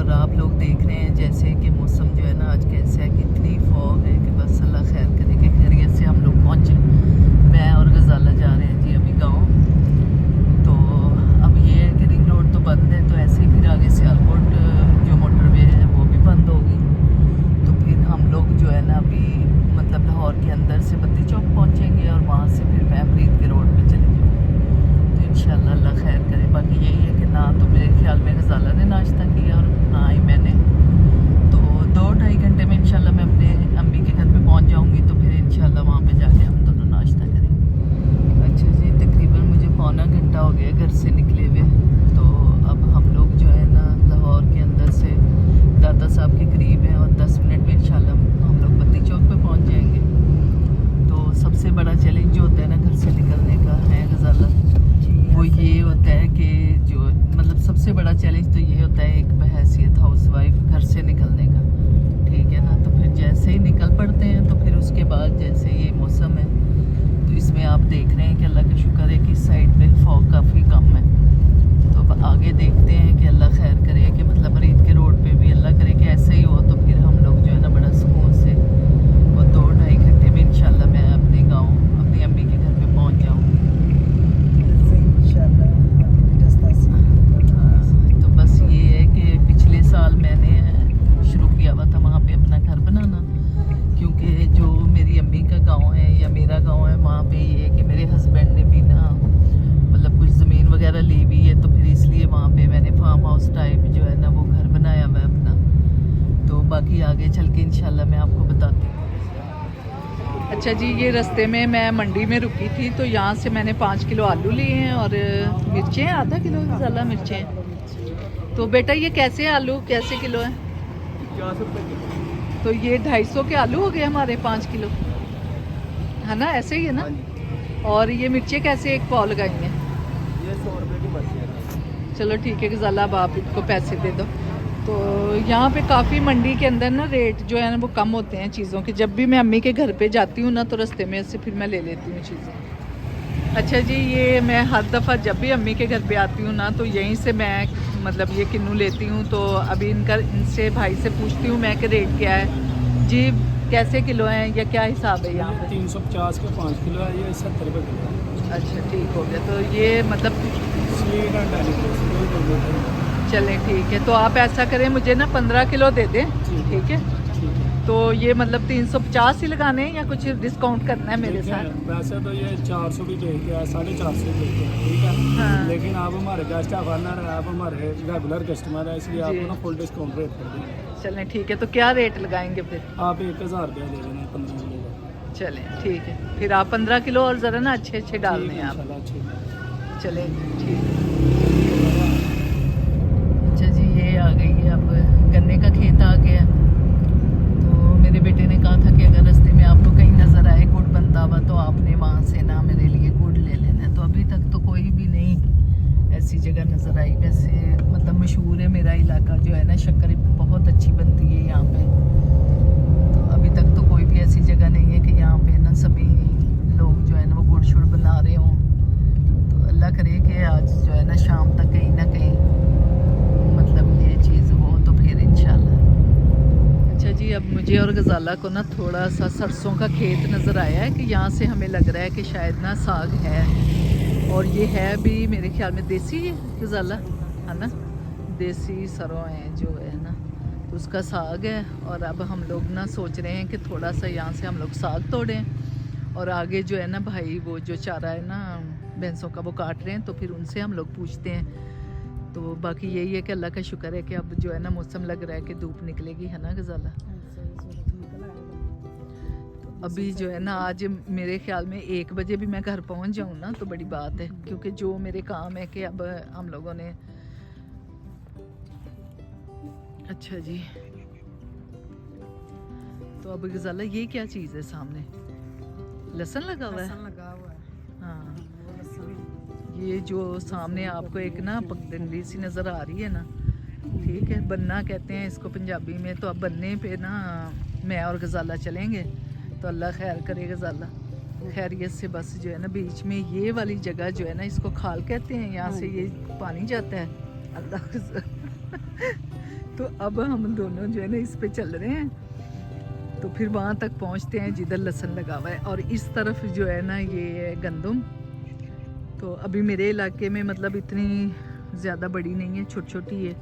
और आप लोग देख रहे हैं जैसे कि मौसम जो है ना आज कैसा है, कितनी फॉग है कि बस अल्लाह खैर करे कि खैरियत से हम लोग पहुँचे। मैं और गजाला जा रहे हैं जी अभी गाँव। तो अब ये है कि रिंग रोड तो बंद है, तो ऐसे ही फिर आगे सियालकोट जो मोटरवे है वो भी बंद होगी। तो फिर हम लोग जो है ना अभी मतलब लाहौर के अंदर से बत्ती चौक पहुँचेंगे और वहाँ से फिर मैं फरीद के रोड पे चली जाऊँगी। तो इंशाल्लाह अल्लाह खैर करे। बाकी यही है कि ना तो मेरे ख्याल में गजाला ने नाश्ता किया और ना ही मैंने। तो 2-2.5 घंटे में इंशाल्लाह मैं अपने अम्मी के घर पे पहुँच जाऊँगी। तो फिर इंशाल्लाह वहाँ पे जाके हम दोनों नाश्ता करेंगे। अच्छा जी, तकरीबन मुझे पौना घंटा हो गया घर से निकले हुए। तो अब हम लोग जो है ना लाहौर के अंदर से दादा साहब के करीब हैं और 10 मिनट में इंशाल्लाह हम लोग बत्ती चौक पे पहुँच जाएंगे। तो सबसे बड़ा चैलेंज जो होता है ना घर से निकलने का है गजाला, वो ये होता है कि जो मतलब सबसे बड़ा चैलेंज तो ये होता है एक बहैसियत हाउसवाइफ घर से निकलने का, ठीक है ना। तो फिर जैसे ही निकल पड़ते हैं तो फिर उसके बाद जैसे ये मौसम है तो इसमें आप देख रहे हैं कि अल्लाह का शुक्र है कि इस साइड पे फॉग काफ़ी कम है। तो अब आगे देखते हैं कि अल्लाह खैर करे कि मतलब फरीद के रोड पे भी अल्लाह करे कि ऐसे ही हो। तो फिर हम लोग जो है ना बड़ा सुकून से वो 2-2.5 घंटे में इंशाल्लाह मैं अपने गाँव अपनी अम्मी के घर पे पहुँच जाऊँगी। तो बस ये है कि पिछले साल मैंने शुरू किया हुआ था वहाँ पे अपना घर बनाना, क्योंकि जो मेरी अम्मी का गांव है या मेरा गांव है वहाँ पे ये है कि मेरे हस्बैंड ने भी ना मतलब कुछ ज़मीन वगैरह ली हुई है। तो फिर इसलिए वहाँ पे मैंने फार्म हाउस टाइप जो है ना वो घर बनाया हुआ है अपना। तो बाकी आगे चल के इंशाल्लाह मैं आपको बताती हूँ। अच्छा जी, ये रास्ते में मैं मंडी में रुकी थी तो यहाँ से मैंने 5 किलो आलू लिए हैं और मिर्चें आधा किलो ज़्यादा मिर्चें। तो बेटा ये कैसे आलू कैसे किलो है? 50 रुपये किलो। तो ये 250 के आलू हो गए हमारे 5 किलो, है ना? ऐसे ही है ना? और ये मिर्चें कैसे एक पाव लगाई हैं? ये 100 रुपये की बची है। चलो ठीक है गजाला, अब आप इनको पैसे दे दो। तो यहाँ पे काफ़ी मंडी के अंदर ना रेट जो है ना वो कम होते हैं चीज़ों के। जब भी मैं अम्मी के घर पे जाती हूँ ना तो रास्ते में से फिर मैं ले लेती हूँ चीज़ें। अच्छा जी, ये मैं हर दफ़ा जब भी अम्मी के घर पे आती हूँ ना तो यहीं से मैं मतलब ये किन्नू लेती हूँ। तो अभी इनसे भाई से पूछती हूँ मैं कि रेट क्या है जी, कैसे किलो हैं या क्या हिसाब है यहाँ पे? 350 के 5 किलो है, ये 70 रुपये किलो है। अच्छा ठीक हो गया। तो ये मतलब स्वीट एंड डेलिकेट। चलें ठीक है। तो आप ऐसा करें मुझे ना 15 किलो दे दें, ठीक है? ठीक है। तो ये मतलब 350 ही लगाने हैं या कुछ डिस्काउंट करना है मेरे देखिए, साथ? वैसे तो ये 400 भी बेचते हैं, 450 भी बेचते हैं, ठीक है। हाँ। लेकिन आप हमारे गेस्ट ऑफ ऑनर है, आप हमारे रेगुलर कस्टमर है, इसलिए जी। आपको ना फुल डिस्काउंट रेट कर देंगे। चलें ठीक है। तो क्या रेट लगाएंगे फिर? आप 1000 रुपया दे देना 15 किलो का। चलें ठीक है। फिर आप 15 किलो और ज़रा ना अच्छे अच्छे डालने हैं आप। इंशाल्लाह अच्छी बात। चलें ठीक है। अच्छा जी, ये आ गई है अब गन्ने का खेत आ गया। तो मेरे बेटे ने कहा था कि अगर रास्ते में आपको कहीं नज़र आए गुड़ बनता हुआ तो आपने वहाँ से ना मेरे लिए गुड़ ले लेना है। तो अभी तक तो कोई भी नहीं ऐसी जगह नज़र आई। वैसे मतलब मशहूर है मेरा इलाका जो है ना, शक्कर बहुत अच्छी बनती है यहाँ पे। तो अभी तक तो कोई भी ऐसी जगह नहीं है कि यहाँ पे ना सभी लोग जो है ना वो गुड़ शुड़ बना रहे हों। तो अल्लाह करे कि आज जो है ना शाम तक कहीं ना कहीं मतलब ये चीज़ हो तो फिर इंशाल्लाह। अच्छा जी, अब मुझे और गजाला को ना थोड़ा सा सरसों का खेत नज़र आया है कि यहाँ से हमें लग रहा है कि शायद ना साग है। और ये है भी मेरे ख्याल में देसी है गजाला, है ना? देसी सरों है जो है ना, तो उसका साग है। और अब हम लोग ना सोच रहे हैं कि थोड़ा सा यहाँ से हम लोग साग तोड़ें और आगे जो है ना भाई वो जो चारा है ना भैंसों का वो काट रहे हैं, तो फिर उनसे हम लोग पूछते हैं। तो बाकी यही है कि अल्लाह का शुक्र है कि अब जो है ना मौसम लग रहा है कि धूप निकलेगी, है ना गजाला? तो अभी जो है ना आज मेरे ख्याल में 1 बजे भी मैं घर पहुंच जाऊं ना तो बड़ी बात है, क्योंकि जो मेरे काम है कि अब हम लोगों ने। अच्छा जी, तो अब गजाला ये क्या चीज़ है सामने? लहसुन लगा हुआ है? हाँ, ये जो सामने आपको एक ना पगडंडी सी नज़र आ रही है ना, ठीक है, बन्ना कहते हैं इसको पंजाबी में। तो अब बनने पे ना मैं और गजाला चलेंगे। तो अल्लाह खैर करे गजाला, खैरियत से। बस जो है ना बीच में ये वाली जगह जो है ना इसको खाल कहते हैं, यहाँ से ये पानी जाता है अल्लाह तो अब हम दोनों जो है ना इस पे चल रहे हैं, तो फिर वहाँ तक पहुँचते हैं जिधर लहसुन लगा हुआ है, और इस तरफ जो है ना ये है गंदम। तो अभी मेरे इलाके में मतलब इतनी ज़्यादा बड़ी नहीं है, छोटी छोटी है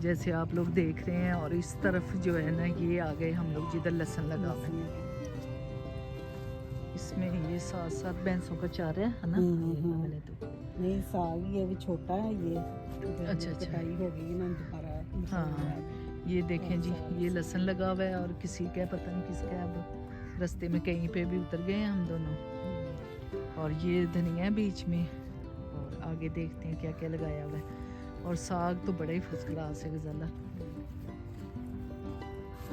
जैसे आप लोग देख रहे हैं। और इस तरफ जो है ना ये आ गए हम लोग जिधर लहसुन लगा हुआ है। इसमें ये साथ साथ भैंसों का चारा है ना। मैंने तो नहीं साग ये भी छोटा है ये। अच्छा अच्छा कटाई हो गई ना दोबारा। हाँ ये देखें जी, ये लहसुन लगा हुआ है और किसी का पता नहीं किसका है। अब रास्ते में कहीं पे भी उतर गए हैं हम दोनों। और ये धनिया है बीच में, और आगे देखते हैं क्या क्या लगाया हुआ है। और साग तो बड़ा ही फर्स्ट क्लास है गजाला।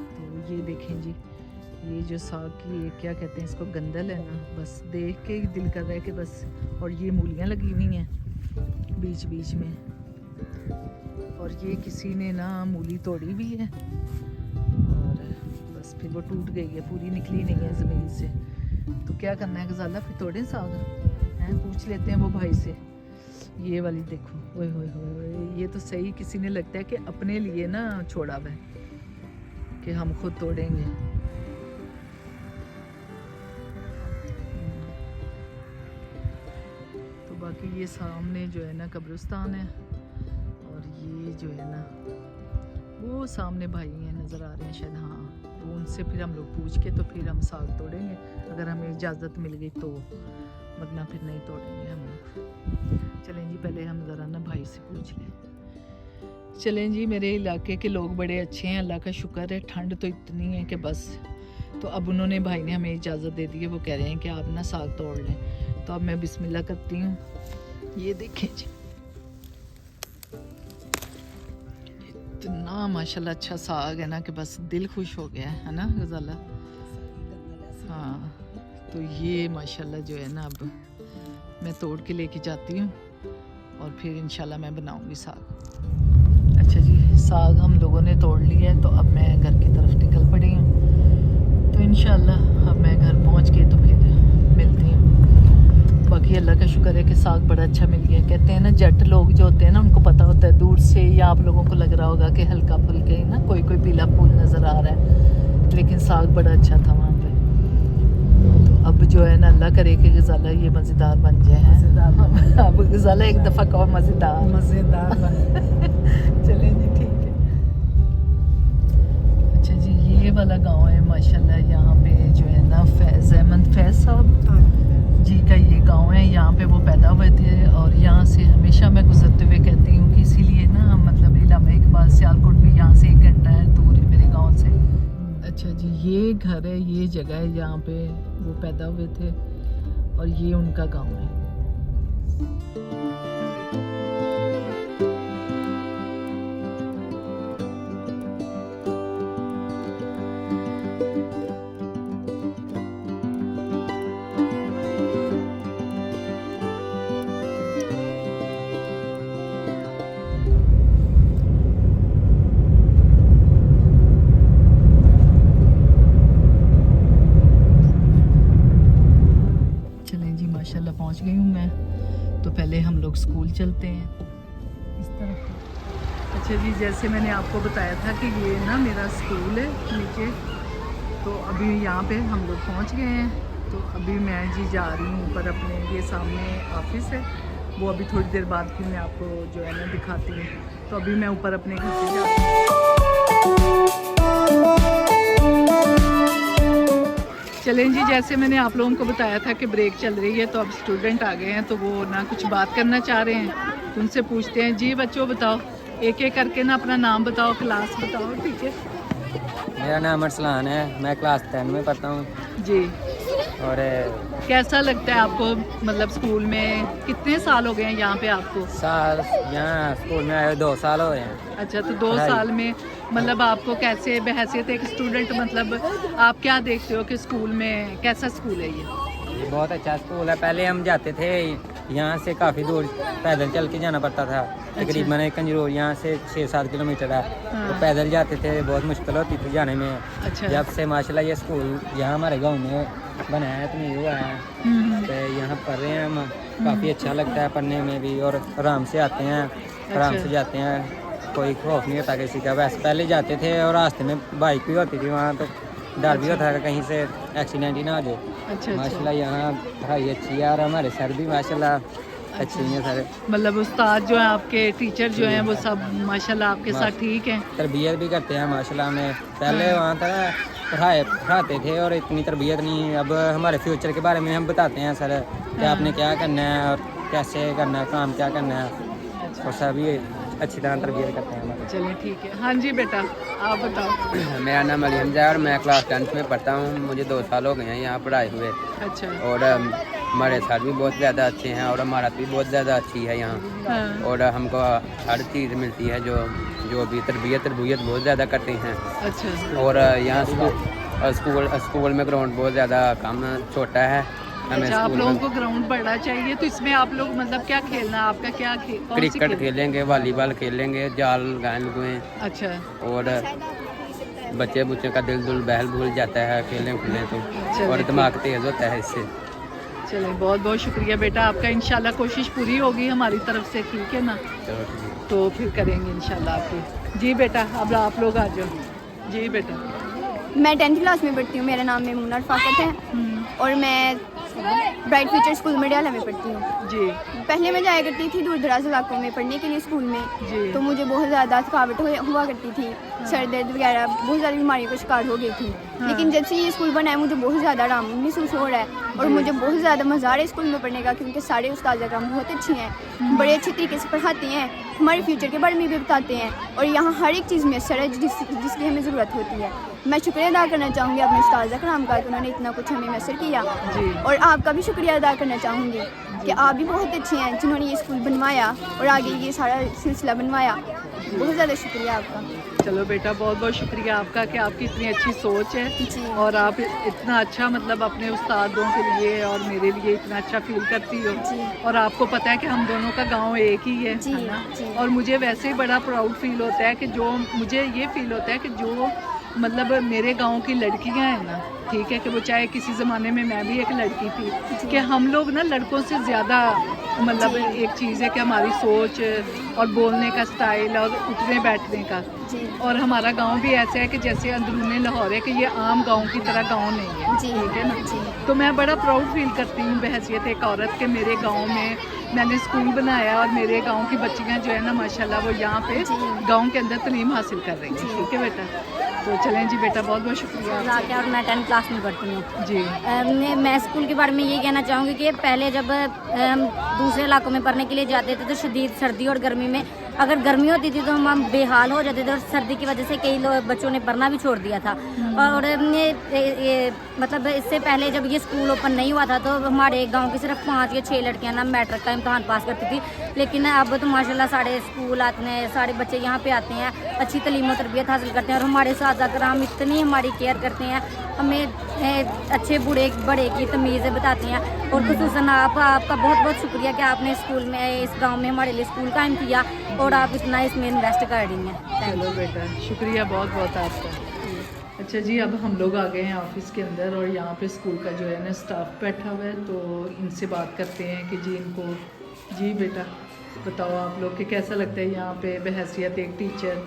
तो ये देखें जी, ये जो साग की ये क्या कहते हैं इसको, गंदल है ना, बस देख के ही दिल कर रहा है कि बस। और ये मूलियाँ लगी हुई हैं बीच बीच में, और ये किसी ने ना मूली तोड़ी भी है, और बस फिर वो टूट गई है, पूरी निकली नहीं है ज़मीन से। तो क्या करना है गजाला, फिर तोड़ें साग हैं? पूछ लेते हैं वो भाई से। ये वाली देखो, ओए होए होए, ये तो सही किसी ने लगता है कि अपने लिए ना छोड़ा हुआ है कि हम खुद तोड़ेंगे। तो बाकी ये सामने जो है ना कब्रिस्तान है, और ये जो है ना वो सामने भाई हैं नज़र आ रहे हैं शायद, हाँ। तो उनसे फिर हम लोग पूछ के तो फिर हम साग तोड़ेंगे, अगर हमें इजाज़त मिल गई तो, वरना फिर नहीं तोड़ेंगे हम लोग। चलें जी, पहले हम ज़रा ना भाई से पूछ लें। चलें जी, मेरे इलाके के लोग बड़े अच्छे हैं, अल्लाह का शुक्र है। ठंड तो इतनी है कि बस। तो अब उन्होंने, भाई ने हमें इजाज़त दे दी है, वो कह रहे हैं कि आप ना साग तोड़ लें। तो अब मैं बिस्मिल्लाह करती हूँ। ये देखें जी, इतना माशाल्लाह अच्छा साग है ना कि बस दिल खुश हो गया है ना गजाला। हाँ, तो ये माशाल्लाह जो है ना अब मैं तोड़ के लेके जाती हूँ, और फिर इंशाल्लाह मैं बनाऊँगी साग। अच्छा जी, साग हम लोगों ने तोड़ लिया है, तो अब मैं घर की तरफ निकल पड़ी हूँ। तो इंशाल्लाह अब मैं घर पहुँच के तो फिर मिलती हूँ। बाकी अल्लाह का शुक्र है कि साग बड़ा अच्छा मिल गया। कहते हैं ना जट लोग जो होते हैं ना, उनको पता होता है दूर से, या आप लोगों को लग रहा होगा कि हल्का फुल्का ही ना कोई कोई पीला फूल नज़र आ रहा है, लेकिन साग बड़ा अच्छा था वहाँ पे। तो अब जो है ना अल्लाह करे कि गजाला ये मज़ेदार बन जाए हैं। अब गजाला एक दफ़ा कहो मज़ेदार मज़ेदार चलें जी, ठीक है। अच्छा जी, ये वाला गांव है माशाल्लाह। यहाँ पे जो है ना फैज़ अहमद फैज़ साहब जी का ये गांव है। यहाँ पे वो पैदा हुए थे, और यहाँ से हमेशा मैं गुजरते हुए कहती हूँ कि इसीलिए ना मतलब इलामा इकबाल सियालकोट भी यहाँ से 1 घंटा है दूर है मेरे गांव से। अच्छा जी, ये घर है, ये जगह है जहाँ पे वो पैदा हुए थे, और ये उनका गांव है। माशाल्लाह पहुंच गई हूँ मैं। तो पहले हम लोग स्कूल चलते हैं इस तरफ। अच्छा जी, जैसे मैंने आपको बताया था कि ये ना मेरा स्कूल है नीचे, तो अभी यहाँ पे हम लोग पहुँच गए हैं। तो अभी मैं जी जा रही हूँ ऊपर, अपने ये सामने ऑफिस है, वो अभी थोड़ी देर बाद फिर मैं आपको जो है ना दिखाती हूँ। तो अभी मैं ऊपर अपने घर से जाती हूँ। चलें जी, जैसे मैंने आप लोगों को बताया था कि ब्रेक चल रही है, तो अब स्टूडेंट आ गए हैं, तो वो ना कुछ बात करना चाह रहे हैं। उनसे पूछते हैं। जी बच्चों बताओ, एक एक करके ना अपना नाम बताओ, क्लास बताओ, ठीक है। मेरा नाम अरसलान है, मैं क्लास 10 में पढ़ता हूँ जी। और कैसा लगता है आपको, मतलब स्कूल में कितने साल हो गए हैं यहाँ पे आपको? साल यहाँ स्कूल में आए 2 साल हो गए हैं। अच्छा, तो 2 साल में मतलब आपको कैसे बहैसियत एक स्टूडेंट, मतलब आप क्या देखते हो कि स्कूल में कैसा स्कूल है ये? बहुत अच्छा स्कूल है। पहले हम जाते थे यहाँ से काफ़ी दूर पैदल चल के जाना पड़ता था, तकरीबन एक कंजरोर यहाँ से 6-7 किलोमीटर है। तो पैदल जाते थे, बहुत मुश्किल होती थी जाने में। अच्छा। जब से माशाल्लाह ये स्कूल यहाँ हमारे गांव में बनाया तो नहीं हुआ है, तो यहाँ पढ़ रहे हैं हम। काफ़ी अच्छा लगता है पढ़ने में भी, और आराम से आते हैं, आराम से जाते हैं। कोई खौफ नहीं होता किसी का। वैसे पहले जाते थे और रास्ते में बाइक भी होती थी वहाँ, तो डर भी होता था कि कहीं से एक्सीडेंट ही ना हो जाए। अच्छा माशाल्लाह यहाँ पढ़ाई अच्छी है और हमारे सर भी माशाल्लाह अच्छे ही हैं सारे। मतलब उस्ताद जो हैं आपके, टीचर जो हैं वो सब माशाल्लाह आपके साथ ठीक हैं। तरबियत भी करते हैं माशाल्लाह। हमें पहले वहाँ था पढ़ाते थे और इतनी तरबियत नहीं। अब हमारे फ्यूचर के बारे में हम बताते हैं सर कि आपने क्या करना है और कैसे करना है, काम क्या करना है, और सभी अच्छी तरह तरबियत करते हैं हमारे। चलिए ठीक है। हाँ जी बेटा आप बताओ। मेरा नाम अली हमजा है और मैं क्लास 10th में पढ़ता हूँ। मुझे 2 साल हो गए हैं यहाँ पढ़ाए हुए। अच्छा। और हमारे सर भी बहुत ज़्यादा अच्छे हैं और हमारा भी बहुत ज़्यादा अच्छी है यहाँ। हाँ। और हमको हर चीज़ मिलती है जो भी तरबियत बहुत ज़्यादा करते हैं। अच्छा। और यहाँ स्कूल में ग्राउंड बहुत ज़्यादा कम छोटा है। हमें अच्छा, आप स्कूल लोगों में को ग्राउंड बढ़ना चाहिए, तो इसमें आप लोग मतलब क्या खेलना, आपका क्या कौन सी क्रिकेट खेलेंगे, वॉलीबॉल खेलेंगे, जाल गान गुएँ। अच्छा। और बच्चे का दिल बहल भूल जाता है खेलें खुलें तो, और दिमाग तेज होता है इससे। चलिए बहुत बहुत शुक्रिया बेटा आपका। इंशाल्लाह कोशिश पूरी होगी हमारी तरफ से, ठीक है ना? चलो ठीक है। तो फिर करेंगे इंशाल्लाह आपकी। जी बेटा अब आप लोग आ जाओ। जी बेटा। मैं 10th क्लास में पढ़ती हूँ। मेरा नाम मेमूना रफाकत है और मैं ब्राइट फ्यूचर स्कूल मडियाला में पढ़ती हूँ। जी। पहले मैं जाया करती थी दूर दराज इलाकों में पढ़ने के लिए स्कूल में, तो मुझे बहुत ज़्यादा थकावट हुआ करती थी, सर दर्द वगैरह बहुत ज़्यादा बीमारियों का शिकार हो गई थी। लेकिन जब से ये स्कूल बना है मुझे बहुत ज़्यादा आराम महसूस हो रहा है और मुझे बहुत ज़्यादा मज़ा आ रहा है स्कूल में पढ़ने का, क्योंकि सारे उस्ताद कराम बहुत अच्छे हैं, बड़े अच्छे तरीके से पढ़ाते हैं, हमारे फ्यूचर के बारे में भी बताते हैं और यहाँ हर एक चीज़ में सर है जिसकी हमें ज़रूरत होती है। मैं शुक्रिया अदा करना चाहूँगी अपने उस्ताद कराम का कि उन्होंने इतना कुछ हमें मैसर किया, और आपका भी शुक्रिया अदा करना चाहूँगी कि आप भी बहुत अच्छे हैं जिन्होंने ये स्कूल बनवाया और आगे ये सारा सिलसिला बनवाया। बहुत ज़्यादा शुक्रिया आपका। चलो बेटा बहुत बहुत शुक्रिया आपका कि आपकी इतनी अच्छी सोच है और आप इतना अच्छा मतलब अपने उस्तादों के लिए और मेरे लिए इतना अच्छा फील करती हो। और आपको पता है कि हम दोनों का गांव एक ही है ना? और मुझे वैसे ही बड़ा प्राउड फील होता है कि जो मुझे ये फील होता है कि जो मतलब मेरे गांव की लड़कियां हैं ना, ठीक है, कि वो चाहे किसी ज़माने में मैं भी एक लड़की थी, कि हम लोग ना लड़कों से ज़्यादा मतलब एक चीज़ है कि हमारी सोच और बोलने का स्टाइल और उठने बैठने का, और हमारा गांव भी ऐसा है कि जैसे अंदरूनी लाहौर है कि ये आम गांव की तरह गांव नहीं है, ठीक है ना? तो मैं बड़ा प्राउड फील करती हूँ बहैसियत एक औरत के मेरे गांव में मैंने स्कूल बनाया और मेरे गांव की बच्चियाँ जो है ना माशाल्लाह वो यहाँ पे गांव के अंदर तालीम हासिल कर रही हैं, ठीक है बेटा? तो चलें जी बेटा बहुत बहुत शुक्रिया। और मैं 10th क्लास में पढ़ती हूँ जी। मैं स्कूल के बारे में ये कहना चाहूँगी कि पहले जब हम दूसरे इलाकों में पढ़ने के लिए जाते थे तो शदीद सर्दी और गर्मी में अगर गर्मी होती थी तो हम बेहाल हो जाते थे और सर्दी की वजह से कई लोग बच्चों ने पढ़ना भी छोड़ दिया था। और ये मतलब इससे पहले जब ये स्कूल ओपन नहीं हुआ था तो हमारे गांव की सिर्फ 5 या 6 लड़कियां ना मैट्रिक का इम्तहान पास करती थी, लेकिन अब तो माशाल्लाह सारे स्कूल आते हैं, सारे बच्चे यहाँ पे आते हैं, अच्छी तालीम और तरबियत हासिल करते हैं और हमारे साथ जाकर हम इतनी हमारी केयर करते हैं, हमें अच्छे बूढ़े बड़े की तमीज़ बताते हैं। और खुसूसन आपका बहुत बहुत शुक्रिया कि आपने स्कूल में इस गांव में हमारे लिए स्कूल कायम किया और आप इतना इसमें इन्वेस्ट कर रही हैं। चलो बेटा शुक्रिया बहुत बहुत आपका। अच्छा जी अब हम लोग आ गए हैं ऑफिस के अंदर और यहाँ पे स्कूल का जो है ना स्टाफ बैठा हुआ है, तो इनसे बात करते हैं कि जी इनको, जी बेटा बताओ आप लोग कि कैसा लगता है यहाँ पे बहैसियत एक टीचर,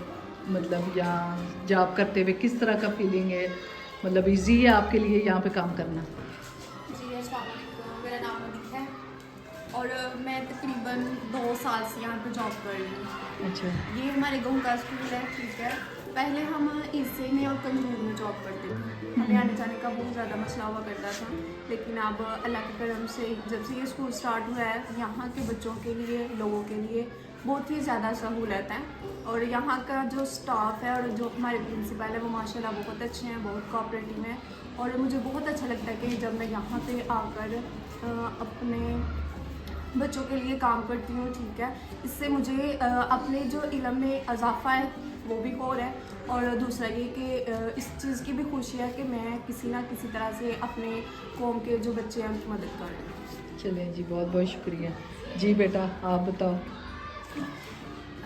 मतलब यहाँ जॉब करते हुए किस तरह का फीलिंग है, मतलब इजी है आपके लिए यहाँ पे काम करना? जी अस्सलाम वालेकुम, मेरा नाम अदित है और मैं तकरीबन 2 साल से यहाँ पर जॉब कर रही हूँ। अच्छा। ये हमारे गाँव का स्कूल है, ठीक है। पहले हम ईसे में और कंजूर में जॉब करते थे, हमें आने जाने का बहुत ज़्यादा मसला हुआ करता था, लेकिन अब अल्लाह के करम से जब से ये स्कूल स्टार्ट हुआ है यहाँ के बच्चों के लिए, लोगों के लिए बहुत ही ज़्यादा सहूलत है। और यहाँ का जो स्टाफ है और जो हमारे प्रिंसिपल है वो माशाल्लाह बहुत अच्छे हैं, बहुत कोऑपरेटिव हैं और मुझे बहुत अच्छा लगता है कि जब मैं यहाँ पे आकर अपने बच्चों के लिए काम करती हूँ, ठीक है। इससे मुझे अपने जो इल्म में इजाफा है वो भी हो रहा है और दूसरा ये कि इस चीज़ की भी खुशी है कि मैं किसी ना किसी तरह से अपने कौम के जो बच्चे हैं उनकी मदद कर रही हूँ। चलें जी बहुत बहुत शुक्रिया। जी बेटा आप बताओ।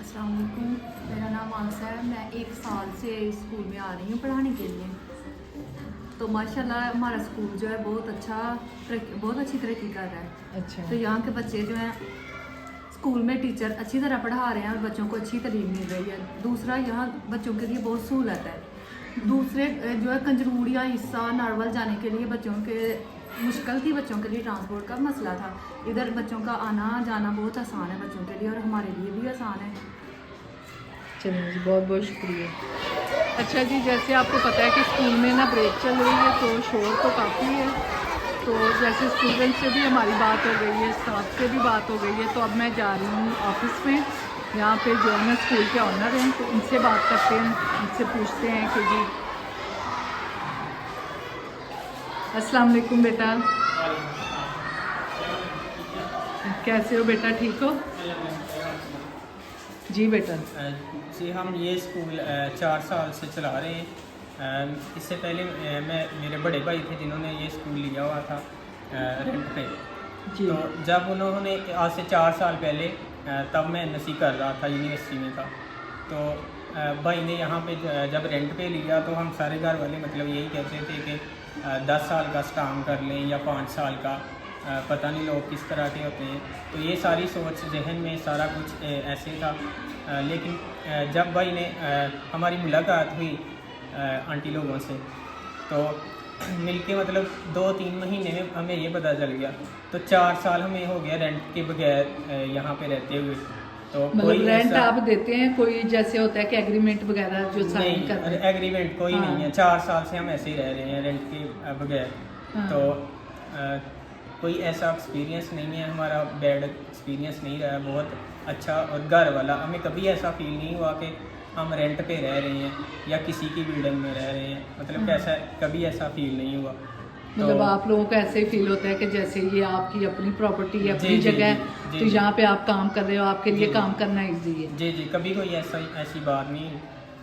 अस्सलाम वालेकुम, मेरा नाम आंसा है, मैं 1 साल से स्कूल में आ रही हूँ पढ़ाने के लिए। तो माशाल्लाह हमारा स्कूल जो है बहुत अच्छी तरक्की कर रहा है। अच्छा। तो यहाँ के बच्चे जो हैं स्कूल में टीचर अच्छी तरह पढ़ा रहे हैं और बच्चों को अच्छी तालीम मिल रही है। दूसरा यहाँ बच्चों के लिए बहुत सहूलत है। दूसरे जो है कंजरूड़िया हिस्सा नारवल जाने के लिए बच्चों के मुश्किल थी, बच्चों के लिए ट्रांसपोर्ट का मसला था। इधर बच्चों का आना जाना बहुत आसान है बच्चों के लिए और हमारे लिए भी आसान है। चलिए जी, बहुत बहुत शुक्रिया। अच्छा जी, जैसे आपको पता है कि स्कूल में ना ब्रेक चल रही है तो शोर तो काफ़ी है, तो जैसे स्टूडेंट से भी हमारी बात हो गई है, स्टाफ से भी बात हो गई है, तो अब मैं जा रही हूँ ऑफिस में। यहाँ पे जो है ना स्कूल के ऑनर हैं, तो इनसे बात करते हैं, इनसे पूछते हैं कि जी अस्सलाम वालेकुम बेटा, कैसे हो बेटा, ठीक हो? जी बेटा। जी हम ये स्कूल 4 साल से चला रहे हैं। इससे पहले मेरे बड़े भाई थे जिन्होंने ये स्कूल लिया हुआ था रेंट पे। जी। तो जब उन्होंने आज से 4 साल पहले तब मैं एनएससी कर रहा था, यूनिवर्सिटी में था, तो भाई ने यहाँ पे जब रेंट पे लिया तो हम सारे घर वाले मतलब यही कहते थे कि 10 साल का स्टाम कर लें या 5 साल का, पता नहीं लोग किस तरह के होते हैं। तो ये सारी सोच जहन में सारा कुछ ऐसे था। लेकिन जब भाई ने हमारी मुलाकात हुई आंटी लोगों से, तो मिलके मतलब 2-3 महीने में हमें ये पता चल गया। तो 4 साल हमें हो गया रेंट के बगैर यहाँ पे रहते हुए। तो मतलब रेंट आप देते हैं, कोई जैसे होता है कि एग्रीमेंट वगैरह जो साइन करते हैं? एग्रीमेंट कोई नहीं है। 4 साल से हम ऐसे ही रह रहे हैं रेंट के बगैर। तो कोई ऐसा एक्सपीरियंस नहीं है हमारा, बैड एक्सपीरियंस नहीं रहा, बहुत अच्छा। और घर वाला हमें कभी ऐसा फील नहीं हुआ कि हम रेंट पे रह रहे हैं या किसी की बिल्डिंग में रह रहे हैं, मतलब कैसा कभी ऐसा फील नहीं हुआ। मतलब आप लोगों को ऐसे ही फील होता है कि जैसे ये आपकी अपनी प्रॉपर्टी है, अपनी जगह है, तो यहाँ पे आप काम कर रहे हो, आपके लिए काम करना ईजी है। जी जी, कभी कोई ऐसी बात नहीं,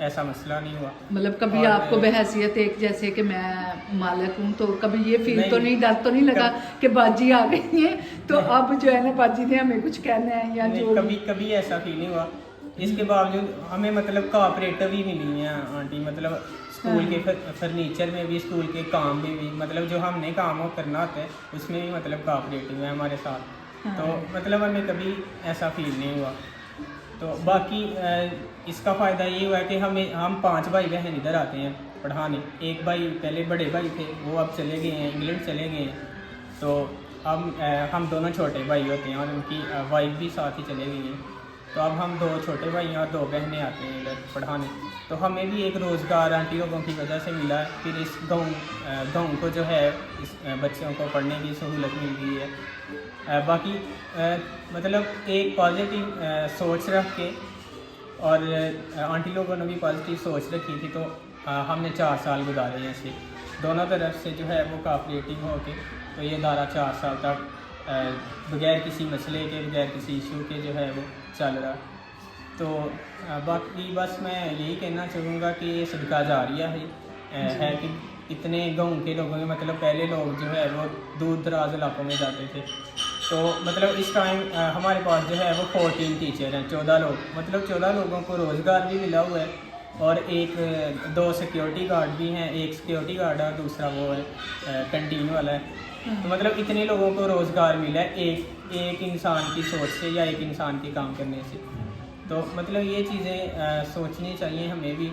ऐसा मसला नहीं हुआ। मतलब कभी आपको बहैसियत एक जैसे कि मैं मालिक हूँ, तो कभी ये फील तो नहीं, डर तो नहीं लगा कि बाजी आ गई है तो अब जो है ना बाजी ने हमें कुछ कहना है या जो? कभी ऐसा फील नहीं हुआ। इसके बावजूद हमें मतलब कोऑपरेटिव ही मिली है आंटी, मतलब स्कूल के फर्नीचर में भी, स्कूल के काम में भी, मतलब जो हमने काम हो करना होता है उसमें भी मतलब कोऑपरेटिव है हमारे साथ। तो मतलब हमें कभी ऐसा फील नहीं हुआ। तो बाकी इसका फ़ायदा ये हुआ कि हम 5 भाई बहन इधर आते हैं पढ़ाने। एक भाई पहले बड़े भाई थे, वो अब चले गए हैं, इंग्लैंड चले गए हैं। तो अब हम दोनों छोटे भाई होते हैं और उनकी वाइफ भी साथ ही चले गई हैं। तो अब हम 2 छोटे भाई और 2 बहनें आते हैं इधर पढ़ाने। तो हमें भी एक रोज़गार आंटी लोगों की वजह से मिला है। फिर इस गाँव को जो है इस बच्चों को पढ़ने की सहूलत मिल गई है। बाकी मतलब एक पॉजिटिव सोच रख के, और आंटी लोगों ने भी पॉजिटिव सोच रखी थी, तो हमने 4 साल गुजारे हैं ऐसे दोनों तरफ से जो है वो कोऑपरेटिव हो के। तो ये इदारा 4 साल तक बगैर किसी मसले के, बगैर किसी इशू के जो है वो चल रहा। तो बाकी बस मैं यही कहना चाहूँगा कि ये सदका जारिया है कि इतने गाँव के लोगों में, मतलब पहले लोग जो है वो दूर दराज इलाकों में जाते थे। तो मतलब इस टाइम हमारे पास जो है वो 14 टीचर हैं, 14 लोग, मतलब 14 लोगों को रोज़गार भी मिला हुआ है। और 2 सिक्योरिटी गार्ड भी हैं, एक सिक्योरिटी गार्ड है और दूसरा वो है कैंटीन वाला है। तो मतलब इतने लोगों को रोज़गार मिला है एक इंसान की सोच से या एक इंसान के काम करने से। तो मतलब ये चीज़ें सोचनी चाहिए हमें भी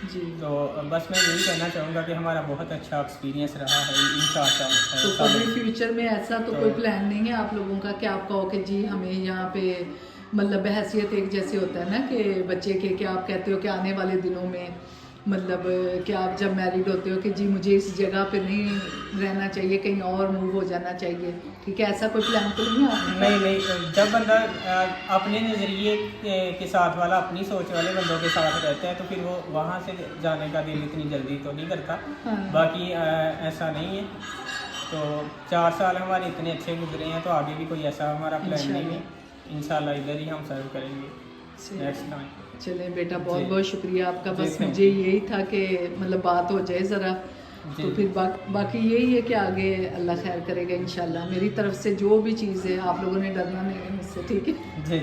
जी। तो बस मैं यही कहना चाहूँगा कि हमारा बहुत अच्छा एक्सपीरियंस रहा है इन 4 साल। तो कभी फ्यूचर में ऐसा तो कोई प्लान नहीं है आप लोगों का कि आप कहो कि जी हमें यहाँ पे मतलब हैसियत एक जैसे होता है ना कि बच्चे के, कि आप कहते हो कि आने वाले दिनों में मतलब कि आप जब मैरिड होते हो कि जी मुझे इस जगह पे नहीं रहना चाहिए, कहीं और मूव हो जाना चाहिए, ठीक है, ऐसा कोई प्लान तो नहीं है? नहीं, जब बंदा अपने नज़रिए के साथ वाला, अपनी सोच वाले बंदों के साथ रहता है तो फिर वो वहाँ से जाने का दिल इतनी जल्दी तो नहीं करता। बाकी ऐसा नहीं है। तो 4 साल हमारे इतने अच्छे गुजरे हैं, तो आगे भी कोई ऐसा हमारा प्लान नहीं है। इंशाल्लाह इधर ही हम सर्व करेंगे नेक्स्ट टाइम। चलें बेटा, बहुत बहुत शुक्रिया आपका। बस मुझे यही था कि मतलब बात हो जाए ज़रा, तो फिर बाकी यही है कि आगे अल्लाह खैर करेगा इंशाल्लाह। मेरी तरफ से जो भी चीज़ है आप लोगों ने डरना नहीं है मुझसे, ठीक है जी।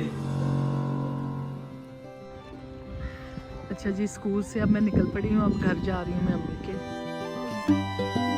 अच्छा जी, स्कूल से अब मैं निकल पड़ी हूँ, अब घर जा रही हूँ मैं अम्मी के।